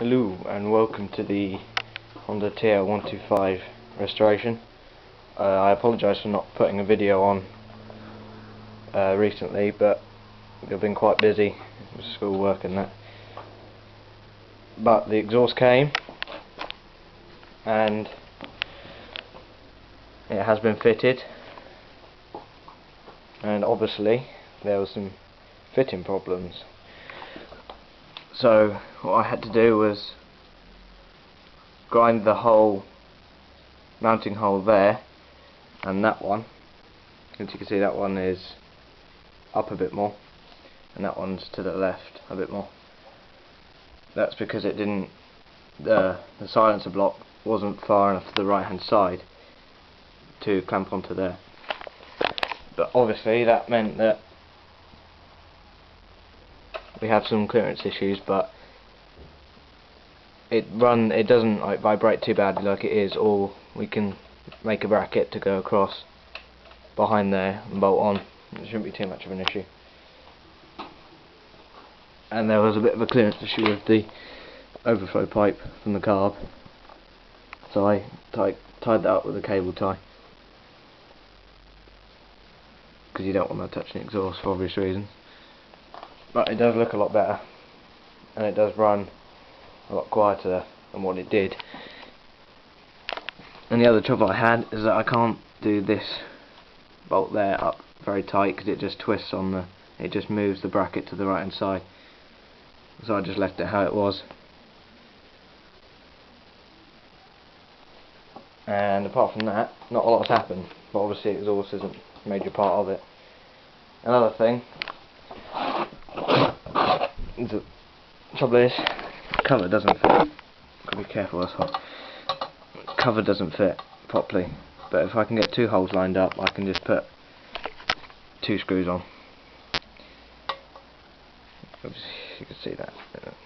Hello and welcome to the Honda TL125S Restoration. I apologise for not putting a video on recently, but I've been quite busy with school work and that. But the exhaust came and it has been fitted, and obviously there were some fitting problems. So what I had to do was grind the whole mounting hole there and that one. As you can see, that one is up a bit more and that one's to the left a bit more. That's because it didn't, the silencer block wasn't far enough to the right hand side to clamp onto there. But obviously that meant that we have some clearance issues, but it doesn't like vibrate too badly like it is, or we can make a bracket to go across behind there and bolt on. It shouldn't be too much of an issue. And there was a bit of a clearance issue with the overflow pipe from the carb, so I tied that up with a cable tie, because you don't want that touching the exhaust for obvious reasons. But it does look a lot better, and it does run a lot quieter than what it did. And the other trouble I had is that I can't do this bolt there up very tight, because it just twists on the, it just moves the bracket to the right hand side. So I just left it how it was. And apart from that, not a lot has happened, but obviously exhaust isn't a major part of it. Another thing, the trouble is, cover doesn't fit. Gotta be careful, that's hot. Cover doesn't fit properly, but if I can get two holes lined up, I can just put two screws on. Oops, you can see that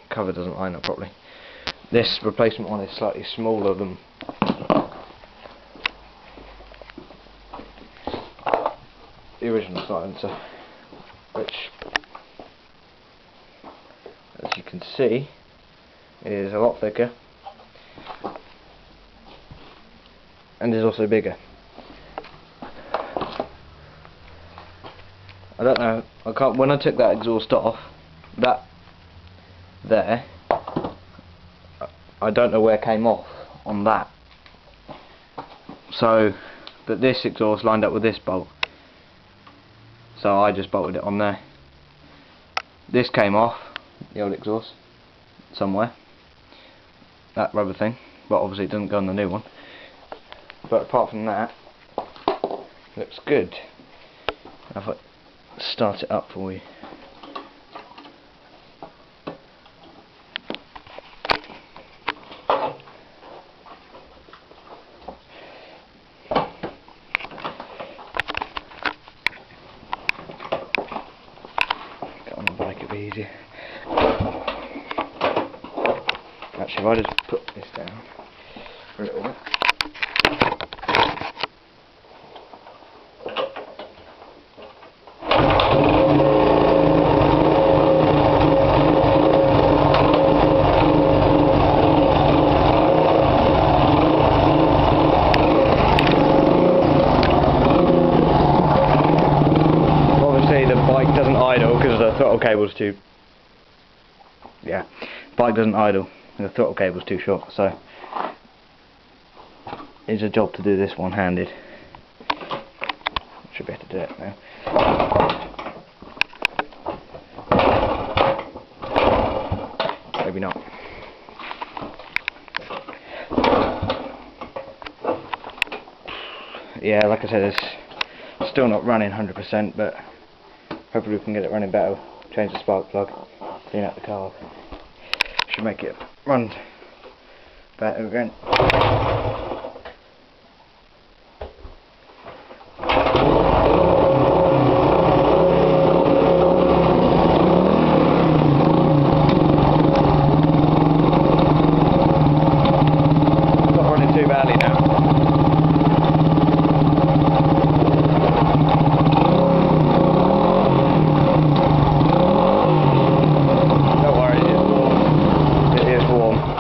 cover doesn't line up properly. This replacement one is slightly smaller than the original silencer, which, as you can see, is a lot thicker and is also bigger. I don't know, when I took that exhaust off, that there, I don't know where it came off on that. So, but this exhaust lined up with this bolt, so I just bolted it on there. This came off, the old exhaust, somewhere, that rubber thing, but obviously it doesn't go on the new one. But apart from that, looks good. If I start it up for you. Get on the bike, it'll be easier. Actually, if I just put this down for a little bit. Obviously the bike doesn't idle because the throttle cable's too, bike doesn't idle. The throttle cable's too short, so it's a job to do this one-handed. Should be able to do it now. Maybe not. Yeah, like I said, it's still not running 100%, but hopefully we can get it running better. Change the spark plug, clean out the carb. Should make it run better again. Not running too badly now. Don't worry, it is warm.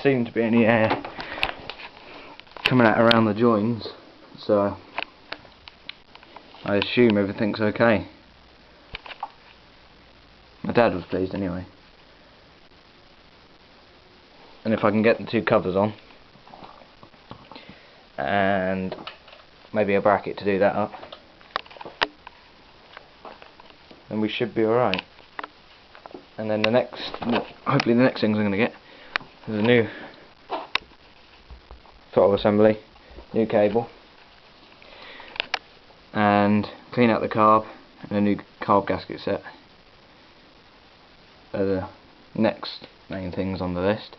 seem to be any air coming out around the joins, so I assume everything's okay. My dad was pleased anyway. And if I can get the two covers on and maybe a bracket to do that up, then we should be alright. And then the next, hopefully the next things I'm going to get is a new throttle assembly, new cable, and clean out the carb, and a new carb gasket set are the next main things on the list.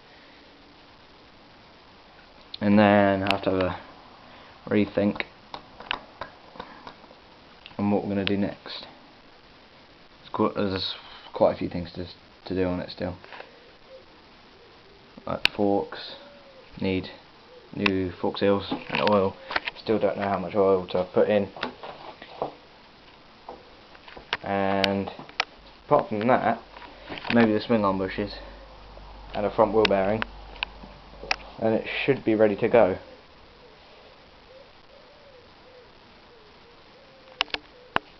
And then I have to have a rethink on what we're going to do next. There's quite a few things to do on it still. Like the forks, need new fork seals and oil. Still don't know how much oil to put in. And apart from that, maybe the swing arm bushes and a front wheel bearing, and it should be ready to go.